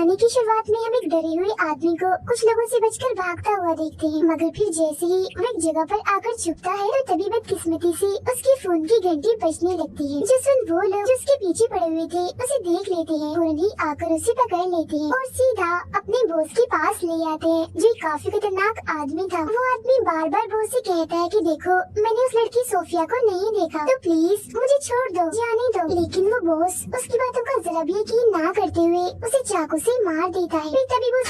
कहानी की शुरुआत में हम एक डरे हुए आदमी को कुछ लोगों से बचकर भागता हुआ देखते हैं, मगर फिर जैसे ही वो एक जगह पर आकर छुपता है तो तभी बदकिस्मती से उसकी फोन की घंटी बजने लगती है। जो सुन वो लोग जो उसके पीछे पड़े हुए थे उसे देख लेते हैं, फौरन ही आकर उसे पकड़ लेते हैं और सीधा अपने बॉस के पास ले आते हैं, जो काफी खतरनाक आदमी था। वो आदमी बार बार बॉस से कहता है कि देखो, मैंने उस लड़की सोफिया को नहीं देखा, तो प्लीज मुझे छोड़ दो, जाने दो। लेकिन वो बॉस उसकी बातों का जरा भी यकीन ना करते हुए उसे चाकू से मार देता है। फिर तभी वो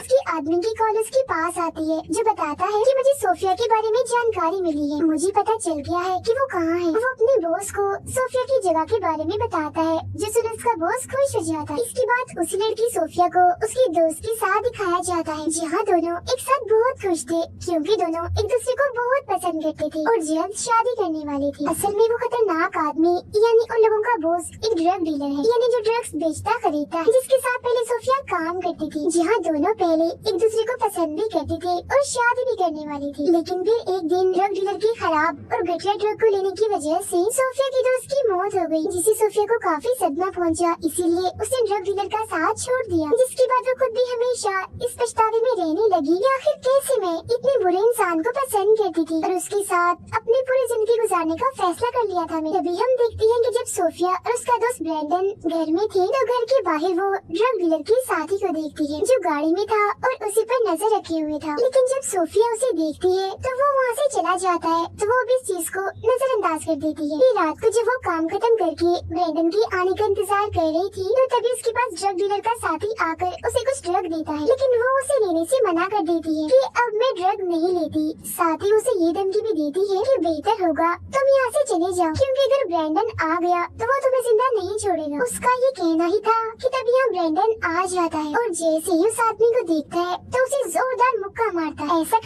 उसकी आदमी की कॉल उसके पास आती है, जो बताता है कि मुझे सोफिया के बारे में जानकारी मिली है, मुझे पता चल गया है कि वो कहाँ है। वो अपने बॉस को सोफिया की जगह के बारे में बताता है, जिससे उसका बॉस खुश हो जाता है। इसके बाद उसी लड़की सोफिया को उसके दोस्त के साथ दिखाया जाता है, जहाँ दोनों एक साथ बहुत खुश थे, क्योंकि दोनों एक दूसरे को बहुत पसंद करते थे और जल्द शादी करने वाले थे। असल में वो खतरनाक आदमी यानी उन लोगों का बॉस एक ड्रग डीलर है, यानी जो ड्रग्स बेचता खरीदता है, जिसके साथ पहले सोफिया काम करती थी, जहाँ दोनों पहले एक दूसरे को पसंद भी करते थे और शादी भी करने वाली थी। लेकिन फिर एक दिन ड्रग डीलर की खराब और घटिया ड्रग को लेने की वजह से सोफिया की दोस्त की मौत हो गई, जिससे सोफिया को काफी सदमा पहुंचा। इसीलिए उसने ड्रग डीलर का साथ छोड़ दिया, जिसके बाद वो खुद भी हमेशा इस पछतावे में रहने लगी कि आखिर कैसे मैं इतने बुरे इंसान को पसंद करती थी और उसके साथ अपनी पूरी जिंदगी गुजारने का फैसला कर लिया था। तभी हम देखते हैं कि जब सोफिया और उसका दोस्त ब्रैंडन घर में थे, तो घर के बाहर वो ड्रग डीलर के साथी को देखती है, जो गाड़ी में था और उसी पर नजर रखे हुए था। लेकिन जब सोफिया उसे देखती है तो वो वहाँ से चला जाता है, तो वो भी इस चीज को नजरअंदाज कर देती है। फिर रात को जब वो काम खत्म करके ब्रैंडन के आने का इंतजार कर रही थी, तो तभी उसके पास ड्रग डीलर का साथी आकर उसे कुछ ड्रग देता है, लेकिन वो उसे लेने से मना कर देती है कि अब मैं ड्रग नहीं लेती। साथ ही उसे ये धमकी भी देती है कि बेहतर होगा तुम यहाँ से चले जाओ, क्योंकि अगर ब्रैंडन आ गया तो वो तुम्हें जिंदा नहीं छोड़ेगा। उसका ये कहना ही था कि तभी यहाँ ब्रैंडन आ जाता है और जैसे ही उस आदमी को देखता है तो उसे जोरदार मुक्का मारता है। ऐसा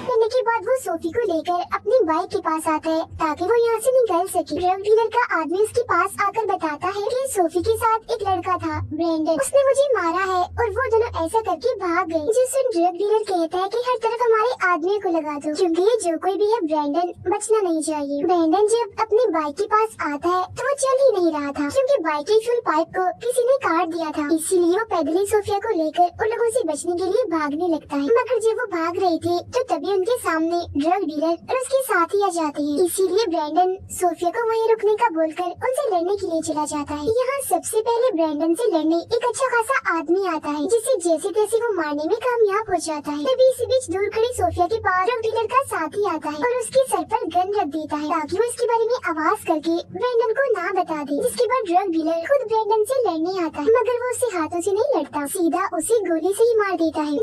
करने के बाद वो सोफी को लेकर अपनी बाइक के पास आता है ताकि वो यहाँ से निकल सके। ड्रग डीलर का आदमी उसके पास आकर बताता है कि सोफी के साथ एक लड़का था ब्रैंडन, उसने मुझे मारा है और वो दोनों ऐसा करके भाग गए। जिससे ड्रग डीलर कहता है कि हर तरफ हमारे आदमी को लगा दो, क्योंकि ये जो कोई भी है ब्रैंडन बचना नहीं चाहिए। ब्रैंडन जब अपनी बाइक के पास आता है तो वो चल ही नहीं रहा था, क्योंकि बाइक के फ्यूल पाइप को किसी ने काट दिया था। इसीलिए वो पैदल ही सोफिया को लेकर उन लोगों से बचने के लिए भागने लगता है। मगर जब वो भाग रहे थे तो तभी उनके सामने ड्रग डीलर और उसके साथी आ जाते हैं। इसीलिए ब्रैंडन सोफिया को वहीं रुकने का बोलकर उनसे लड़ने के लिए चला जाता है। यहाँ सबसे पहले ब्रैंडन से लड़ने एक अच्छा खासा आदमी आता है, जिसे जैसे तैसे वो मारने में कामयाब हो जाता है। तभी इसी बीच दूर खड़ी सोफिया के पास ड्रग डीलर का साथी आता है और उसके सर पर गन रख देता है ताकि वो इसके बारे में आवाज करके ब्रैंडन को ना बता दे। जिसके बाद ड्रग डीलर खुद ब्रैंडन से लड़ने आता है, मगर वो उससे हाथों से नहीं लड़ता, सीधा उसे गोली से ही मार देता है,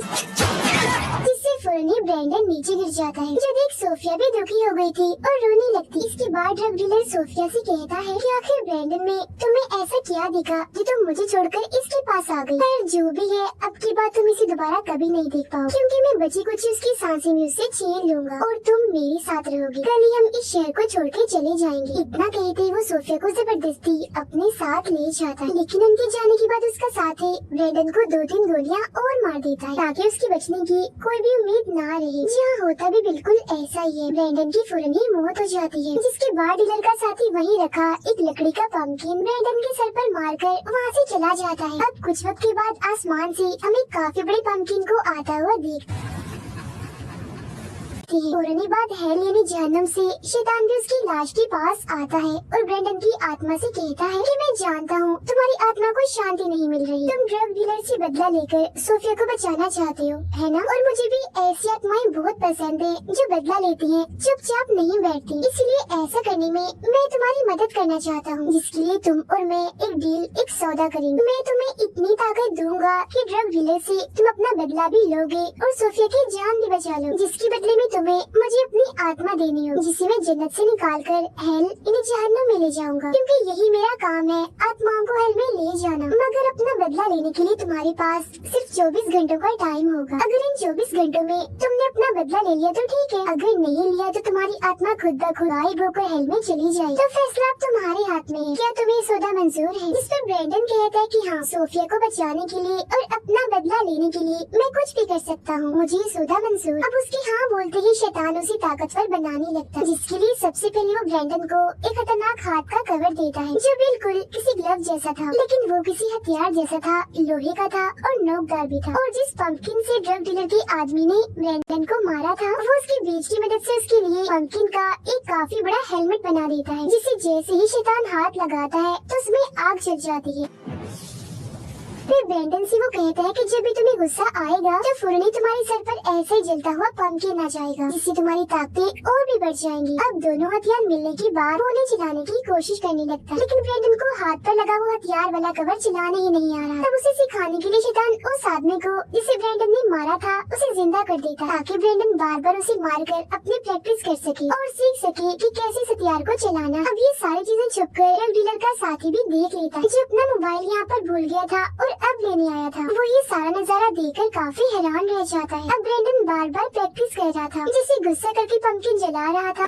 जिससे फौरन ही ब्रैंडन नीचे गिर जाता है। जो देख सोफिया भी दुखी हो गई थी और रोने लगती। इसके बाद ड्रग डीलर सोफिया से कहता है कि आखिर ब्रैंडन में तुम्हें ऐसा क्या दिखा कि तुम मुझे छोड़कर इसके पास आ गई। पर जो भी है, अब की बात तुम इसे दोबारा कभी नहीं देख पाओ, क्योंकि मैं बची कुछ उसकी सांसें भी उससे छीन लूंगा और तुम मेरे साथ रहोगी। कल ही हम इस शहर को छोड़ के चले जाएंगे। इतना कहते वो सोफिया को जबरदस्ती अपने साथ ले जाता है, लेकिन उनके जाने के बाद उसका साथी ब्रैंडन को 2-3 गोलियां और मार देता है ताकि उसके बचने की कोई भी उम्मीद ना रहे। जहाँ होता भी बिल्कुल ऐसा ही है, ब्रैंडन की फौरन ही मौत हो जाती है। जिसके बाद डीलर का साथी वहीं रखा एक लकड़ी का पंपकिन ब्रैंडन के सर पर मारकर वहाँ से चला जाता है। अब कुछ वक्त के बाद आसमान से हम एक काफी बड़े पंपकिन को आता हुआ देख पुरानी बात है, यानी जहन्नुम से शैतान भी उसकी लाश के पास आता है और ब्रैंडन की आत्मा से कहता है कि मैं जानता हूँ तुम्हारी आत्मा को शांति नहीं मिल रही, तुम ड्रग डीलर से बदला लेकर सोफिया को बचाना चाहते हो, है ना? और मुझे भी ऐसी आत्माएं बहुत पसंद है जो बदला लेती हैं, चुपचाप नहीं बैठती। इसलिए ऐसा करने में मैं तुम्हारी मदद करना चाहता हूँ, जिसके लिए तुम और मैं एक डील, एक सौदा करेंगे। मैं तुम्हें इतनी ताकत दूंगा कि ड्रग डीलर से तुम अपना बदला भी लोगे और सोफिया की जान भी बचा लो, जिसके बदले में तुम्हें मुझे अपनी आत्मा देनी हो, जिसे मैं जन्नत से निकालकर हेल इन्हें जहन्नुम में ले जाऊंगा, क्योंकि यही मेरा काम है, आत्माओं को हेल में ले जाना। मगर अपना बदला लेने के लिए तुम्हारे पास सिर्फ 24 घंटों का टाइम होगा। अगर इन 24 घंटों में तुमने अपना बदला ले लिया तो ठीक है, अगर नहीं लिया तो तुम्हारी आत्मा खुद ब खुद गायब होकर हेल में चली जाए। तो फैसला अब तुम्हारे हाथ में है, क्या तुम्हें सौदा मंजूर है? इस पर ब्रैंडन कहता है कि हाँ, सोफिया को बचाने के लिए और अपना बदला लेने के लिए मैं कुछ भी कर सकता हूँ, मुझे ये सौदा मंजूर। अब उसकी हाँ बोलते ही ही शैतान उसे ताकतवर बनाने लगता है, जिसके लिए सबसे पहले वो ब्रेंडन को एक खतरनाक हाथ का कवर देता है जो बिल्कुल किसी ग्लव जैसा था, लेकिन वो किसी हथियार जैसा था, लोहे का था और नोकदार भी था। और जिस पंपकिन से ड्रग डीलर के आदमी ने ब्रेंडन को मारा था, वो उसके बीच की मदद से उसके लिए पंपकिन का एक काफी बड़ा हेलमेट बना देता है, जिसे जैसे ही शैतान हाथ लगाता है तो उसमें आग जल जाती है। फिर ब्रेंडन से वो कहता है कि जब भी तुम्हें गुस्सा आएगा तो फौरन ही तुम्हारे सर पर ऐसे ही जलता हुआ पंपकिन आ जाएगा, जिससे तुम्हारी ताकतें और भी बढ़ जाएंगी। अब दोनों हथियार मिलने के बाद वो उन्हें चलाने की कोशिश करने लगता है, लेकिन ब्रेंडन को हाथ पर लगा हुआ हथियार वाला कवर चलाने ही नहीं आ रहा। तब उसे सिखाने के लिए शैतान उस आदमी को जिसे ब्रेंडन ने मारा था उसे जिंदा कर देता, ताकि ब्रेंडन बार बार उसे मारकर अपनी प्रैक्टिस कर सके और सीख सके कि कैसे इस हथियार को चलाना। अब ये सारी चीजें छुपकर ड्रग डीलर का साथी भी देख लेता है, जो अपना मोबाइल यहाँ पर भूल गया था और अब लेने आया था। वो ये सारा नजारा देखकर काफी हैरान रह जाता है। अब ब्रेंडन बार बार प्रैक्टिस कर रहा था, जिसे गुस्सा करके पंपकिन जला रहा था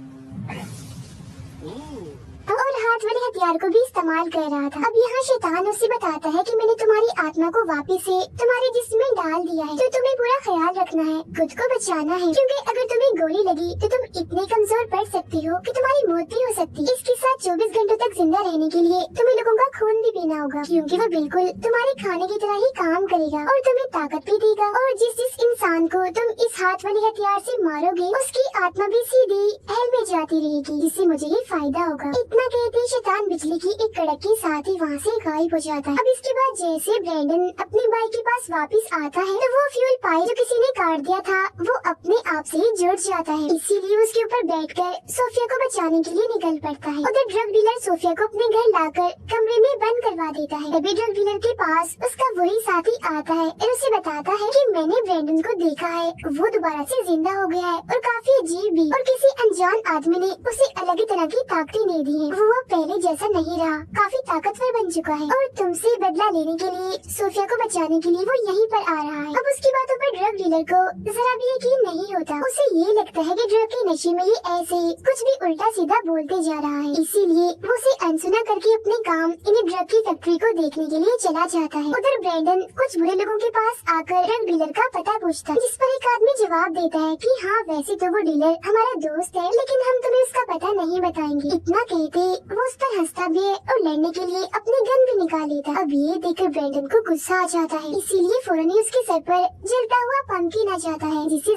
और हाथ वाले हथियार को भी इस्तेमाल कर रहा था। अब यहाँ शैतान उससे बताता है कि मैंने तुम्हारी आत्मा को वापस से तुम्हारे जिस्म में डाल दिया है, तो तुम्हें पूरा ख्याल रखना है, खुद को बचाना है, क्योंकि अगर तुम्हें गोली लगी तो तुम इतने कमजोर पड़ सकती हो कि तुम्हारी मौत भी हो सकती है। इसके साथ 24 घंटों तक जिंदा रहने के लिए तुम्हें लोगों का खून भी पीना होगा, क्योंकि वो बिल्कुल तुम्हारे खाने की तरह ही काम करेगा और तुम्हें ताकत भी देगा। और जिस इंसान को तुम इस हाथ वाले हथियार से मारोगे उसकी आत्मा भी सीधी हेल में जाती रहेगी, जिससे मुझे ही फायदा होगा। इतना कहते ही शैतान बिजली की एक कड़क के साथ ही वहाँ से गायब हो जाता है। अब इसके बाद जैसे ब्रेंडन अपनी बाइक के पास वापस आता है तो वो फ्यूल पाइप जो किसी ने काट दिया था वो अपने आप से ही जुड़ जाता है, इसीलिए उसके ऊपर बैठकर सोफिया को बचाने के लिए निकल पड़ता है। उधर ड्रग डीलर सोफिया को अपने घर लाकर कमरे में बंद करवा देता है। तभी ड्रग डीलर के पास उसका वही साथी आता है और उसे बताता है कि मैंने ब्रेंडन को देखा है, वो दोबारा से जिंदा हो गया है और काफी अजीब भी, और किसी अनजान आदमी ने उसे अलग ही तरह की ताकतें दे दी है। वो पहले जैसा नहीं रहा, काफी ताकतवर बन चुका है और तुमसे बदला लेने के लिए सोफिया को बचाने के लिए वो यहीं पर आ रहा है। अब उसकी बातों पर ड्रग डीलर को जरा भी यकीन नहीं होता। उसे ये लगता है कि ड्रग के नशे में ये ऐसे कुछ भी उल्टा सीधा बोलते जा रहा है, इसीलिए वो उसे अनसुना करके अपने काम इन्हें ड्रग की फैक्ट्री को देखने के लिए चला जाता है। उधर ब्रेंडन कुछ बुरे लोगों के पास आकर ड्रग डीलर का पता पूछता है, जिस पर एक आदमी जवाब देता है कि हाँ वैसे तो वो डीलर हमारा दोस्त है, लेकिन हम तुम्हें उसका पता नहीं बताएंगे। इतना कहते वो उस पर हंसता भी है और लड़ने के लिए अपने गन भी निकाल लेता। अब ये देखकर ब्रेंडन को गुस्सा आ जाता है, इसीलिए फौरन ही उसके सर पर जलता हुआ पंपकिन आ जाता है, जिससे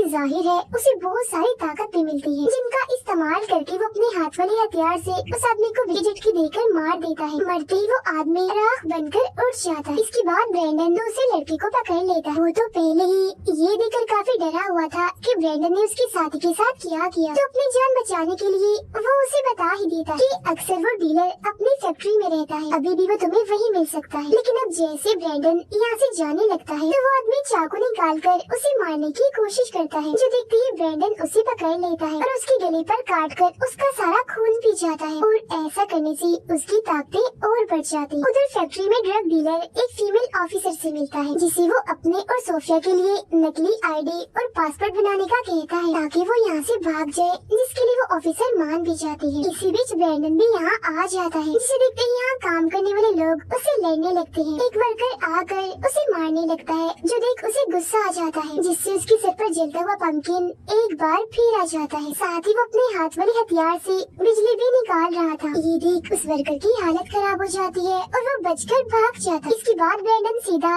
जाहिर है उसे बहुत सारी ताकत भी मिलती है, जिनका इस्तेमाल करके वो अपने हाथ वाले हथियार से उस आदमी को बिजली झटके देकर मार देता है। मरते ही वो आदमी राख बनकर उठ जाता है। इसके बाद ब्रेंडन दूसरे लड़के को पकड़ लेता है। वो तो पहले ही ये देखकर काफी डरा हुआ था कि ब्रेंडन ने उसके साथी के साथ क्या किया, तो अपनी जान बचाने के लिए वो उसे बता ही देता है कि अक्सर वो डीलर अपनी फैक्ट्री में रहता है, अभी भी वो तुम्हें वहीं मिल सकता है। लेकिन अब जैसे ब्रेंडन यहाँ से जाने लगता है तो वो आदमी चाकू निकाल कर उसे मारने की कोशिश करता है, जो देखते ही ब्रेंडन उसे पकड़ लेता है और उसके गले पर काट कर उसका सारा खून पी जाता है, और ऐसा करने से उसकी ताकतें और बढ़ जाती है। उधर फैक्ट्री में ड्रग डीलर एक फीमेल ऑफिसर से मिलता है, जिसे वो अपने और सोफिया के लिए नकली आईडी और पासपोर्ट बनाने का कहता है, ताकि वो यहाँ से भाग जाए, जिसके लिए वो ऑफिसर मान भी जाती है। इसी बीच ब्रेंडन भी यहाँ आ जाता है, जिसे देखते ही यहाँ काम करने वाले लोग उसे लड़ने लगते हैं। एक वर्कर आकर उसे मारने लगता है, जो देख उसे गुस्सा आ जाता है, जिससे उसके सर पर जलता हुआ पंपकिन एक बार फिर आ जाता है। साथ ही वो अपने हाथ वाले हथियार से बिजली भी निकाल रहा था। ये देख उस वर्कर की हालत खराब हो जाती है और वो बचकर भाग जाता है। इसके बाद ब्रेंडन सीधा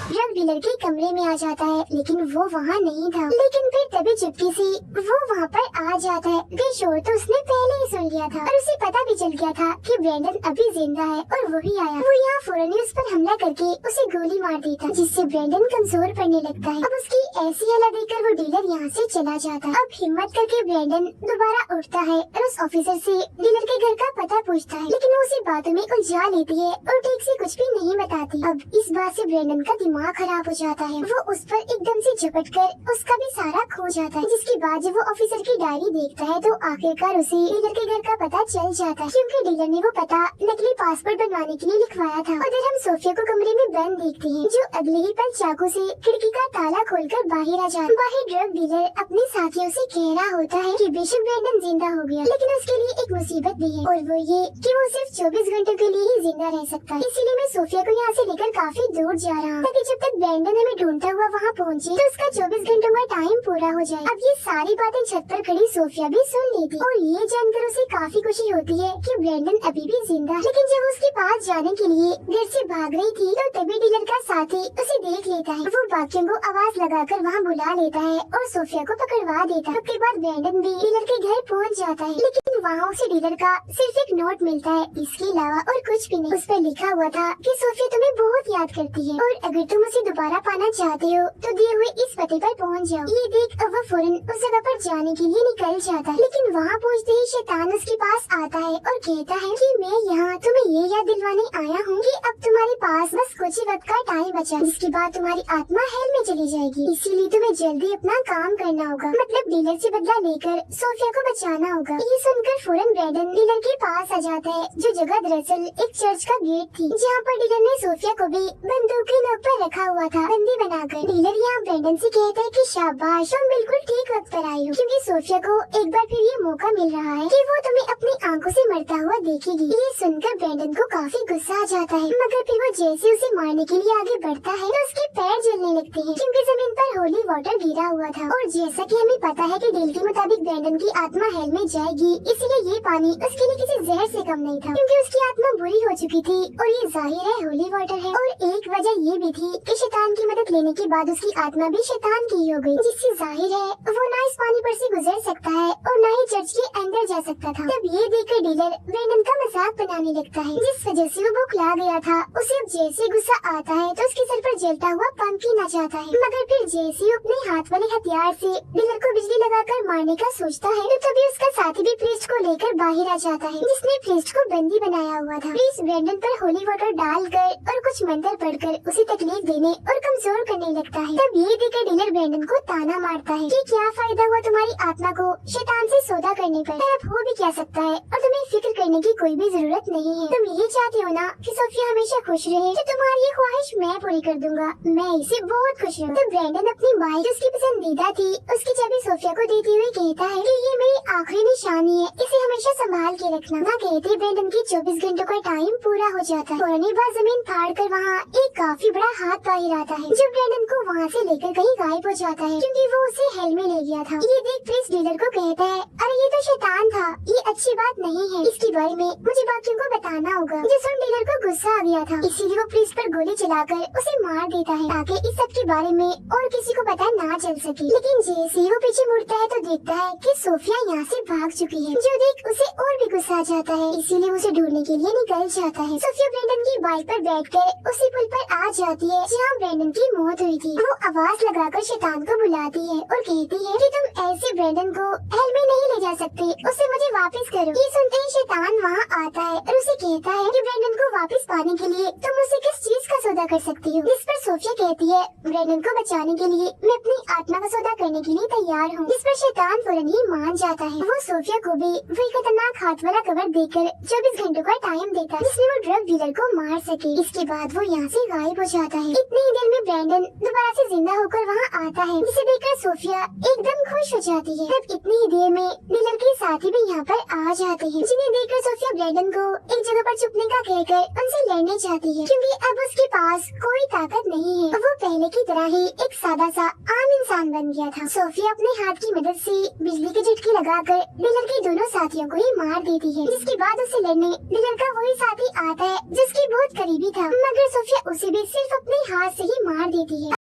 ड्रग डीलर के कमरे में आ जाता है, लेकिन वो वहाँ नहीं था। लेकिन फिर तभी चुपके से वो वहाँ पर आ जाता है। बेशोर तो उसने पहले ही सुन लिया था और उसे पता भी चल गया था कि ब्रेंडन अभी जिंदा है और वही आया। वो यहाँ फौरन ही उस पर हमला करके उसे गोली मार देता, जिससे ब्रेंडन कमजोर पड़ने लगता है। अब उसकी ऐसी हालत देखकर वो डीलर यहाँ से चला जाता है। अब हिम्मत करके ब्रेंडन दोबारा उठता है और उस ऑफिसर से डीलर के घर का पता पूछता है, लेकिन वो उसी बातों में उलझा लेती है और ठीक से कुछ भी नहीं बताती। अब इस बात से ब्रेंडन का दिमाग खराब हो जाता है। वो उस पर एकदम से झपट कर उसका भी सारा खो जाता है, जिसके बाद जब वो ऑफिसर की डायरी देखता है तो आखिरकार उसे डीलर के घर का पता चल जाता है, क्योंकि डीलर ने वो पता नकली पासपोर्ट बनवाने के लिए लिखवाया था। उधर हम सोफिया को कमरे में बंद देखते हैं, जो अगले ही पल चाकू से खिड़की का ताला खोलकर बाहर आ जाता है। बाहर ड्रग डीलर अपने साथियों से कह रहा होता है कि बेशक ब्रेंडन जिंदा हो गया, लेकिन उसके लिए एक मुसीबत भी है, और वो ये कि वो सिर्फ 24 घंटों के लिए ही जिंदा रह सकता है। इसीलिए मैं सोफिया को यहाँ से लेकर काफी दूर जा रहा हूँ, ताकि जब तक ब्रेंडन हमें ढूंढता हुआ वहाँ पहुँचे तो उसका 24 घंटों का टाइम पूरा हो जाए। अब ये सारी बातें छत पर खड़ी सोफिया भी सुन लेती और ये जानकर उसे काफी खुशी होती है कि ब्रेंडन अभी भी जिंदा है। लेकिन जब उसके पास जाने के लिए घर से भाग रही थी तो तभी डीलर का साथी उसे देख लेता है। वो बाकियों को आवाज लगाकर वहाँ बुला लेता है और सोफिया को पकड़वा देता है। उसके बाद ब्रेंडन भी डीलर के घर पहुँच जाता है, लेकिन वहाँ उसे डीलर का सिर्फ एक नोट मिलता है, इसके अलावा और कुछ भी नहीं। उस पर लिखा हुआ था कि सोफिया तुम्हें बहुत याद करती है और अगर तुम उसे दोबारा पाना चाहते हो तो दिए हुए इस पते पर पहुँच जाओ। ये देख वो फौरन उस जगह पर जाने के लिए निकल जाता है, लेकिन वहाँ पहुँचते ही शैतान उसके पास आता है और कहता है कि मैं यहाँ तुम्हें ये याद दिलवाने आया हूँ कि अब तुम्हारे पास बस कुछ ही वक्त का टाइम बचा, जिसके बाद तुम्हारी आत्मा हेल में चली जाएगी, इसीलिए तुम्हें जल्दी अपना काम करना होगा, मतलब डीलर से बदला लेकर सोफिया को बचाना होगा। ये सुनकर फौरन ब्रेंडन डीलर के पास आ जाता है, जो जगह दरअसल एक चर्च का गेट थी, जहाँ पर डीलर ने सोफिया को भी बंदूक की नोक पर रखा हुआ था बंदी बनाकर। डीलर यहाँ ब्रेंडन से कहता है कि शाबाश, तुम बिल्कुल ठीक वक्त पर आई हो, क्योंकि सोफिया को एक बार फिर ये मौका मिल रहा है कि वो तुम्हें अपनी आंखों से मरता हुआ देखेगी। ये सुनकर ब्रेंडन को काफी गुस्सा आ जाता है, मगर फिर वो जैसे उसे मारने के लिए आगे बढ़ता है तो उसके पैर जलने लगते हैं, क्योंकि जमीन पर होली वाटर गिरा हुआ था। और जैसा कि हमें पता है कि डील के मुताबिक ब्रेंडन की आत्मा हेल में जाएगी, इसलिए ये पानी उसके लिए किसी जहर से कम नहीं था, क्योंकि उसकी आत्मा बुरी हो चुकी थी और ये जाहिर है होली वाटर है। और एक वजह ये भी थी कि शैतान की मदद लेने के बाद उसकी आत्मा भी शैतान की हो गई, जिससे जाहिर है वो ना इस पानी पर से गुजर सकता है और न ही चर्च के अंदर जा सकता था। तब ये देखकर डीलर ब्रेंडन का मजाक बनाने लगता है, जिस वजह से वो बौखला गया था। उसे अब जैसे गुस्सा आता है तो उसके सर पर जलता हुआ पंखी आ जाता है, मगर फिर जैसे ही अपने हाथ वाले हथियार से डीलर को बिजली लगाकर मारने का सोचता है तो तभी उसका साथी भी प्रीस्ट को लेकर बाहर आ जाता है, जिसने प्रीस्ट को बंदी बनाया हुआ था। प्रीस्ट ब्रेंडन पर होली वाटर डालकर और कुछ मंत्र पढ़कर उसे तकलीफ देने और कमजोर करने लगता है। तब ये देखकर डीलर ब्रेंडन को ताना मारता है कि क्या फायदा हुआ तुम्हारी आत्मा को शैतान से सौदा करने पर, अब हो भी क्या सकता है और तुम्हें फिक्र करने की कोई भी जरूरत नहीं है। तुम यही चाहती हो ना कि सोफिया हमेशा खुश रहे, तो तुम्हारी ये ख्वाहिश मैं पूरी कर दूंगा, मैं इसे बहुत खुश हूँ। तो ब्रेंडन अपनी बाइक जो उसकी पसंदीदा थी उसकी चाबी सोफिया को देते हुए कहता है कि ये मेरी आखिरी निशानी है, इसे हमेशा संभाल के रखना। ना कहते ब्रेंडन की 24 घंटों का टाइम पूरा हो जाता है। फौरन बाद जमीन फाड़ कर वहाँ एक काफी बड़ा हाथ बाहर आता है, जो ब्रेंडन को वहाँ से लेकर कहीं गायब हो जाता है, क्योंकि वो उसे हेल में ले गया था। ये देख प्रिंस डीलर को कहता है, अरे ये तो शैतान था, ये अच्छी बात नहीं है, इसके बारे में मुझे बाकियों को बताना होगा। जिस पर डीलर को गुस्सा आ गया था, इसीलिए वो प्रिंस पर गोली चलाकर उसे मार देता है, ताकि इस सब के बारे में और किसी को पता ना चल सके। लेकिन जैसे ही वो पीछे मुड़ता है तो देखता है कि सोफिया यहाँ से भाग चुकी है, जो देख उसे और भी गुस्सा आ जाता है, इसीलिए उसे ढूंढने के लिए निकल जाता है। सोफिया ब्रेंडन की बाइक पर बैठकर उसी पुल पर आ जाती है जहाँ ब्रेंडन की मौत हुई थी। वो आवाज लगाकर शैतान को बुलाती है और कहती है कि तुम ऐसे ब्रेंडन को हेल में नहीं ले जा सकते, उसे मुझे वापस करो। ये सुनते ही शैतान वहाँ आता है और उसे कहता है कि ब्रेंडन को वापस पाने के लिए तुम उसे किस चीज का सौदा कर सकती हो। इस पर सोफिया कहती है, ब्रेंडन को बचाने के लिए मैं अपनी आत्मा का सौदा करने के लिए तैयार हूँ। इस पर शैतान फौरन ही मान जाता है। वो सोफिया को भी वही खतरनाक हाथ वाला कवर देकर 24 घंटों का टाइम देता है, जिसमें वो ड्रग डीलर को मार सके। इसके बाद वो यहाँ से गायब हो जाता है। इतनी ही देर में ब्रेंडन दोबारा से जिंदा होकर वहाँ आता है, जिसे देखकर सोफिया एकदम खुश हो जाती है। तब इतनी ही देर में डीलर के साथी भी यहाँ पर आ जाते हैं, जिन्हें देखकर सोफिया ब्रेंडन को एक जगह पर छुपने का कहकर उनसे लड़ने चाहती है, क्योंकि अब उसके पास कोई ताकत नहीं है। वो पहले की तरह ही एक सादा सा आम इंसान बन गया था। सोफिया अपने हाथ की मदद से बिजली के झटके लगाकर डीलर के दोनों साथियों को ही मार देती है, जिसके बाद उसे लड़ने डीलर का वही साथी आता है जिसकी बहुत करीबी था, मगर सोफिया उसे भी सिर्फ अपने हाथ से ही मार देती है।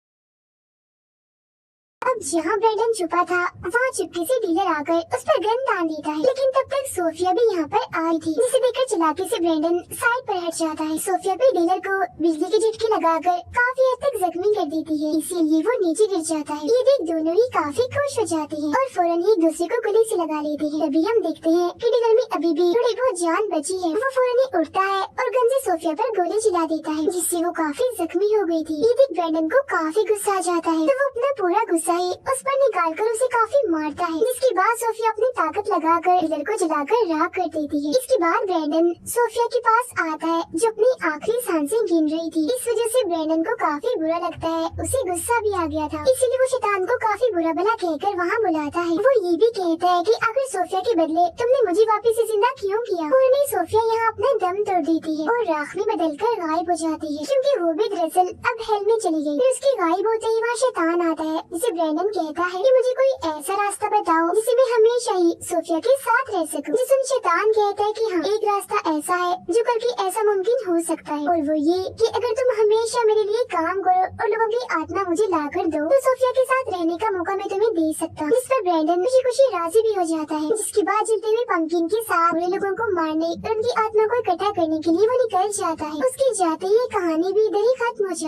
अब जहाँ ब्रेंडन छुपा था वहाँ चुपके से डीलर आकर उस पर गन तान देता है, लेकिन तब तक सोफिया भी यहाँ पर आई थी, जिसे देखकर चालाकी से ब्रेंडन साइड पर हट जाता है। सोफिया भी डीलर को बिजली के झटके लगाकर काफी हद तक जख्मी कर देती है, इसीलिए वो नीचे गिर जाता है। ये देख दोनों ही काफी खुश हो जाते हैं और फौरन ही एक दूसरे को गले से लगा लेते हैं। तभी हम देखते हैं कि डीलर में अभी भी थोड़ी बहुत जान बची है। वो फौरन ही उठता है और गन से सोफिया पर गोली चला देता है, जिससे वो काफी जख्मी हो गई थी। ये देख ब्रेंडन को काफी गुस्सा आ जाता है, तो वो अपना पूरा गुस्सा ही उस पर निकालकर उसे काफी मारता है, जिसके बाद सोफिया अपनी ताकत लगाकर किलर को जलाकर राख कर देती है। इसके बाद ब्रैंडन सोफिया के पास आता है जो अपनी आखिरी सांसें गिन रही थी। इस वजह से ब्रैंडन को काफी बुरा लगता है, उसे गुस्सा भी आ गया था, इसीलिए वो शैतान को काफी बुरा भला कहकर वहाँ बुलाता है। वो ये भी कहता है कि आखिर सोफिया के बदले तुमने मुझे वापस से जिंदा क्यों किया। और नहीं, सोफिया यहाँ अपना दम तोड़ देती है और राख में बदलकर गायब हो जाती है, क्योंकि वो भी दरअसल अब हेल में चली गई। फिर उसके गायब होते ही वहाँ शैतान आता है, जिसे ब्रैंडन कहता है कि मुझे कोई ऐसा रास्ता बताओ जिसे मैं हमेशा ही सोफिया के साथ रह सकूं। जिसे शैतान कहता है कि हाँ, एक रास्ता ऐसा है जो करके ऐसा मुमकिन हो सकता है, और वो ये कि अगर तुम हमेशा मेरे लिए काम करो और लोगों की आत्मा मुझे ला कर दो, तो सोफिया के साथ रहने का मौका मैं तुम्हें दे सकता हूँ। जिस पर ब्रैंडन खुशी खुशी राजी भी हो जाता है। जिसके बाद जलते हुए पंपकिन के साथ बुरे लोगों को मारने और उनकी आत्मा को इकट्ठा करने के लिए वो निकल जाता है। उसके जाते ही कहानी भी इधर ही खत्म हो जाती है।